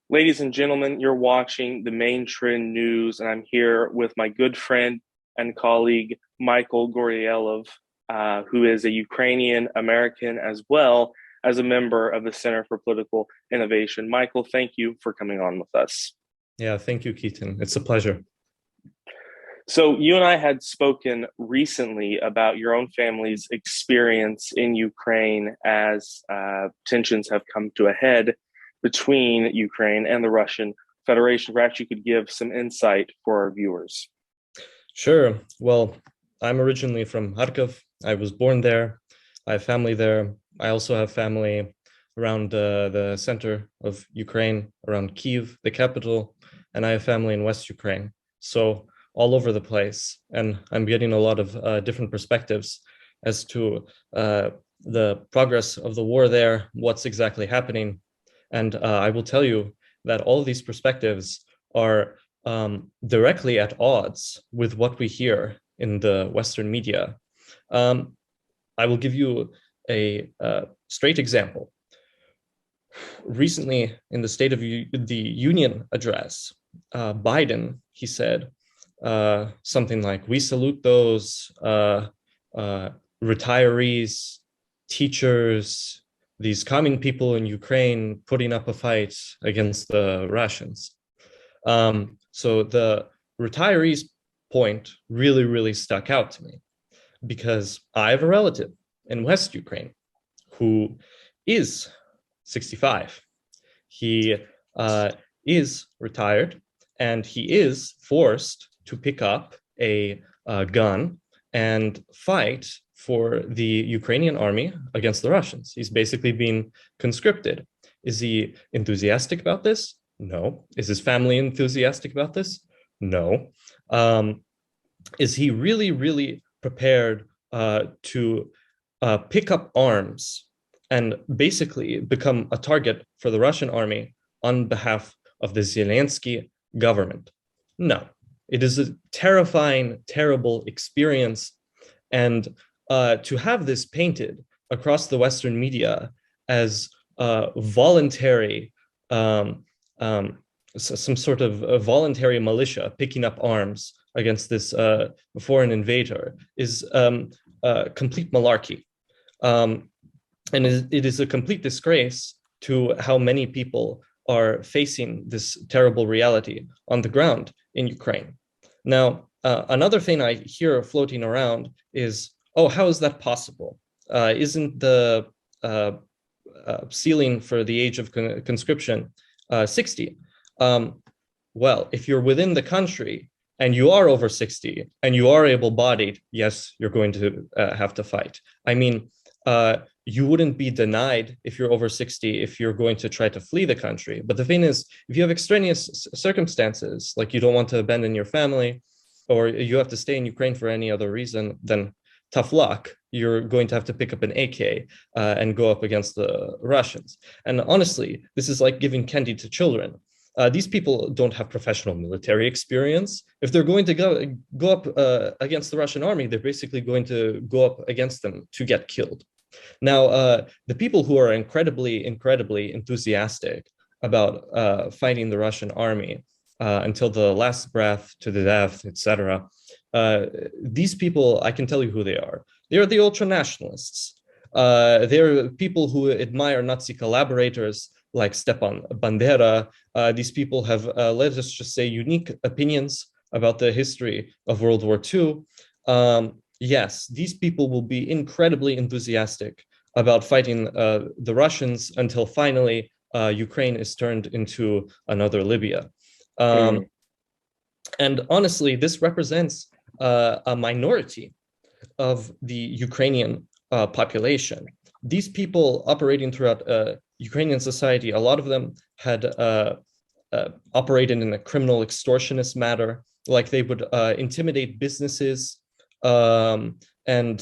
Ladies and gentlemen, you're watching the Main Trend News, and I'm here with my good friend and colleague, Michael Goryelov, who is a Ukrainian-American as well as a member of the Center for Political Innovation. Michael, thank you for coming on with us. Yeah, thank you, Keaton. It's a pleasure. So, you and I had spoken recently about your own family's experience in Ukraine as tensions have come to a head between Ukraine and the Russian Federation. Perhaps you could give some insight for our viewers. Sure. Well, I'm originally from Kharkov. I was born there. I have family there. I also have family around the center of Ukraine, around Kiev, the capital, and I have family in West Ukraine. So all over the place. And I'm getting a lot of different perspectives as to the progress of the war there, what's exactly happening. And I will tell you that all of these perspectives are directly at odds with what we hear in the Western media. Um, I will give you a straight example. Recently, in the State of the Union address, Biden, he said something like, "We salute those retirees, teachers, these common people in Ukraine putting up a fight against the Russians." So the retirees point really, really stuck out to me because I have a relative in West Ukraine who is 65. He is retired and he is forced to pick up a gun and fight for the Ukrainian army against the Russians. He's basically being conscripted. Is he enthusiastic about this? No. Is his family enthusiastic about this? No. Is he really, really prepared to pick up arms and basically become a target for the Russian army on behalf of the Zelensky government? No. It is a terrifying, terrible experience. And to have this painted across the Western media as voluntary, some sort of a voluntary militia picking up arms against this foreign invader is complete malarkey. And it is a complete disgrace to how many people are facing this terrible reality on the ground in Ukraine. Now, another thing I hear floating around is, oh, how is that possible? Isn't the ceiling for the age of conscription 60? Well, if you're within the country and you are over 60 and you are able-bodied, yes, you're going to have to fight. I mean, you wouldn't be denied if you're over 60 if you're going to try to flee the country. But the thing is, if you have extraneous circumstances, like you don't want to abandon your family, or you have to stay in Ukraine for any other reason, then tough luck. You're going to have to pick up an AK and go up against the Russians. And honestly, this is like giving candy to children. These people don't have professional military experience. If they're going to go up against the Russian army, they're basically going to go up against them to get killed. Now, the people who are incredibly, incredibly enthusiastic about fighting the Russian army until the last breath, to the death, etc., these people, I can tell you who they are. They are the ultra-nationalists. They're people who admire Nazi collaborators like Stepan Bandera. These people have, let us just say, unique opinions about the history of World War II. Yes, these people will be incredibly enthusiastic about fighting the Russians until finally Ukraine is turned into another Libya. Mm. And honestly, this represents a minority of the Ukrainian population. These people operating throughout Ukrainian society, a lot of them had operated in a criminal extortionist manner, like they would intimidate businesses and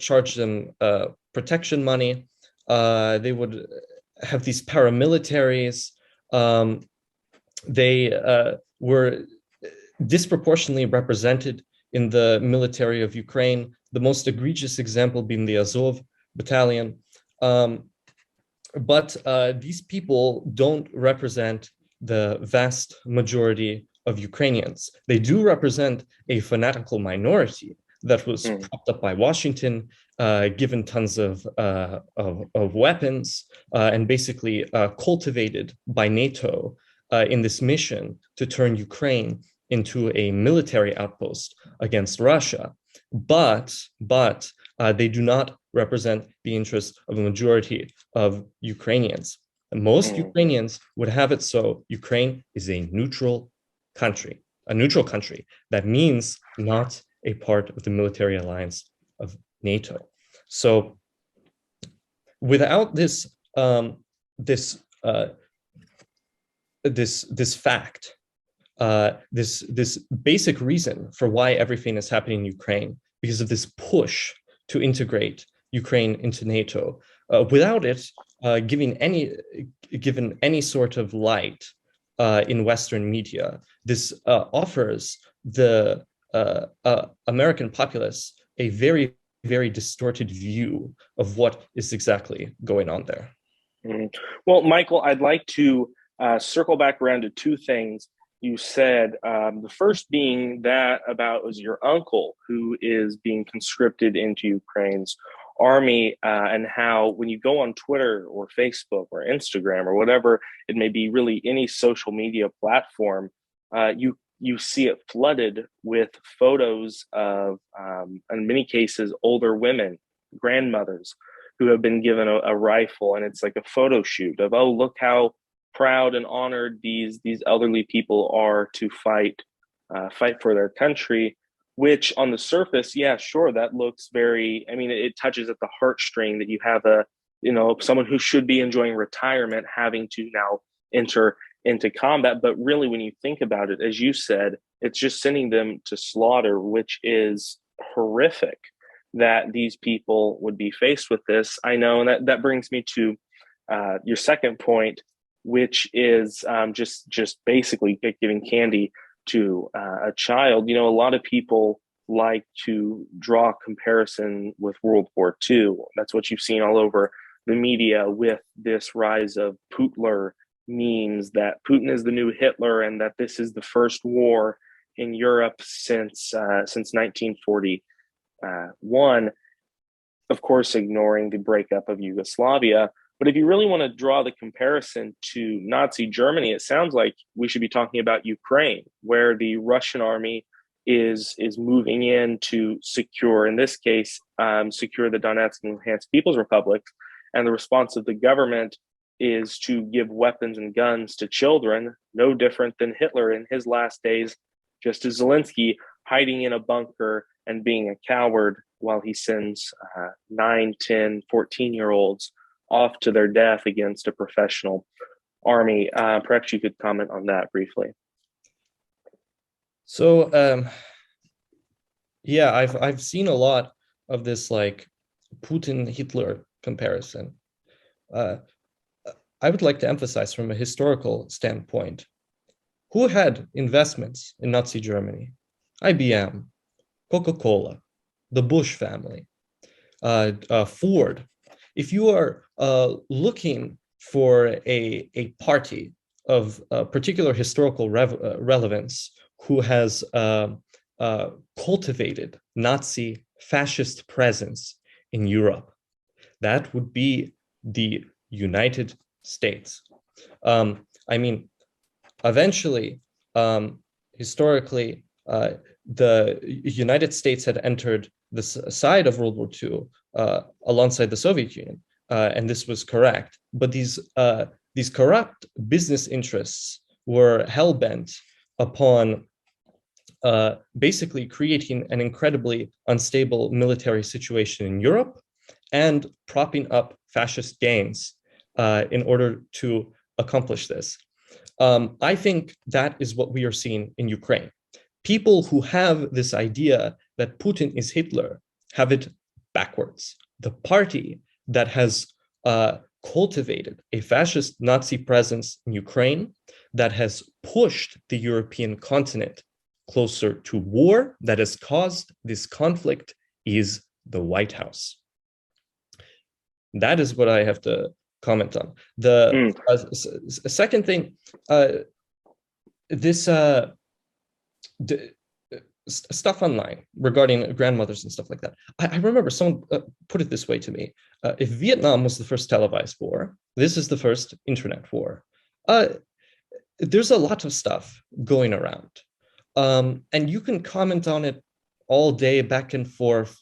charge them protection money. They would have these paramilitaries. They were disproportionately represented in the military of Ukraine, the most egregious example being the Azov battalion. But these people don't represent the vast majority of Ukrainians. They do represent a fanatical minority that was propped up by Washington, given tons of weapons, and basically cultivated by NATO in this mission to turn Ukraine into a military outpost against Russia. But they do not represent the interests of a majority of Ukrainians. And most Ukrainians would have it so Ukraine is a neutral country. That means not a part of the military alliance of NATO. So without this fact, this basic reason for why everything is happening in Ukraine, because of this push to integrate Ukraine into NATO, without it given any sort of light in Western media, this offers the American populace a very, very distorted view of what is exactly going on there. Well, Michael, I'd like to circle back around to two things you said. The first being that about was your uncle who is being conscripted into Ukraine's army, and how when you go on Twitter or Facebook or Instagram or whatever it may be, really any social media platform, you see it flooded with photos of, in many cases, older women, grandmothers who have been given a rifle, and it's like a photo shoot of, oh, look how proud and honored these elderly people are to fight for their country. Which on the surface, yeah, sure, that looks very, I mean, it touches at the heartstring that you have someone who should be enjoying retirement having to now enter into combat. But really, when you think about it, as you said, it's just sending them to slaughter, which is horrific that these people would be faced with this. I know, and that brings me to your second point, which is just basically giving candy to a child. A lot of people like to draw comparison with World War II. That's what you've seen all over the media with this rise of Putler memes, that Putin is the new Hitler and that this is the first war in Europe since 1941. Of course, ignoring the breakup of Yugoslavia. But if you really want to draw the comparison to Nazi Germany, it sounds like we should be talking about Ukraine, where the Russian army is moving in to secure, in this case, secure the Donetsk and Luhansk People's Republics. And the response of the government is to give weapons and guns to children, no different than Hitler in his last days, just as Zelensky hiding in a bunker and being a coward while he sends 9, 10, 14-year-olds off to their death against a professional army. Perhaps you could comment on that briefly. So, yeah, I've seen a lot of this like Putin-Hitler comparison. I would like to emphasize from a historical standpoint, who had investments in Nazi Germany? IBM, Coca-Cola, the Bush family, Ford. If you are looking for a party of particular historical relevance who has cultivated Nazi fascist presence in Europe, that would be the United States. I mean, eventually, historically, the United States had entered the side of World War II alongside the Soviet Union, and this was correct. But these corrupt business interests were hell-bent upon basically creating an incredibly unstable military situation in Europe and propping up fascist gangs in order to accomplish this. I think that is what we are seeing in Ukraine. People who have this idea that Putin is Hitler have it backwards. The party that has cultivated a fascist Nazi presence in Ukraine, that has pushed the European continent closer to war, that has caused this conflict, is the White House. That is what I have to comment on. The second thing, this d- stuff online regarding grandmothers and stuff like that. I remember someone put it this way to me: if Vietnam was the first televised war, this is the first internet war. Uh, there's a lot of stuff going around, and you can comment on it all day, back and forth.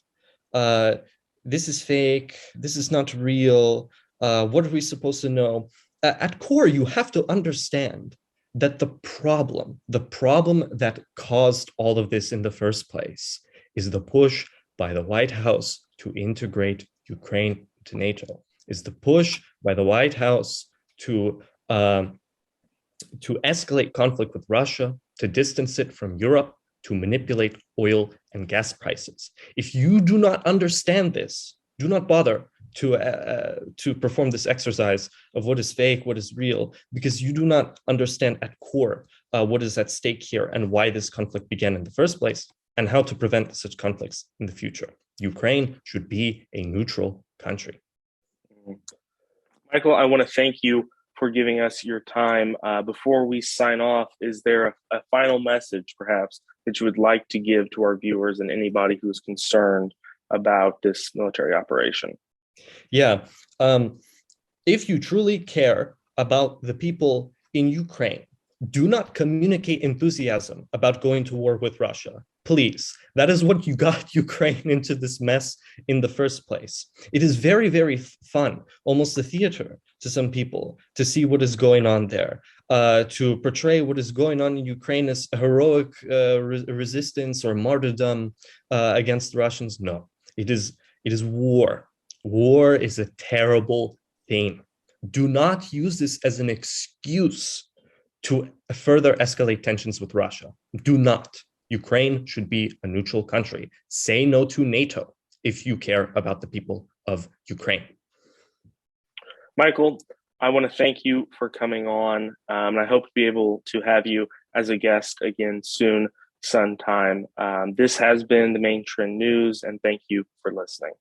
Uh, this is fake. This is not real. What are we supposed to know? At core, you have to understand that the problem that caused all of this in the first place, is the push by the White House to integrate Ukraine to NATO, is the push by the White House um, to escalate conflict with Russia, to distance it from Europe, to manipulate oil and gas prices. If you do not understand this, do not bother to perform this exercise of what is fake, what is real, because you do not understand at core what is at stake here and why this conflict began in the first place and how to prevent such conflicts in the future. Ukraine should be a neutral country. Michael, I want to thank you for giving us your time. Before we sign off, is there a final message, perhaps, that you would like to give to our viewers and anybody who is concerned about this military operation? Yeah. If you truly care about the people in Ukraine, do not communicate enthusiasm about going to war with Russia. Please. That is what you got Ukraine into this mess in the first place. It is very, very fun, almost a theater to some people, to see what is going on there, to portray what is going on in Ukraine as a heroic resistance or martyrdom against the Russians. No, it is war. War is a terrible thing. Do not use this as an excuse to further escalate tensions with Russia. Do not. Ukraine should be a neutral country. Say no to NATO if you care about the people of Ukraine. Michael, I want to thank you for coming on. And I hope to be able to have you as a guest again soon, sometime. This has been the Main Trend News, and thank you for listening.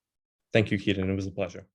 Thank you, Keaton. It was a pleasure.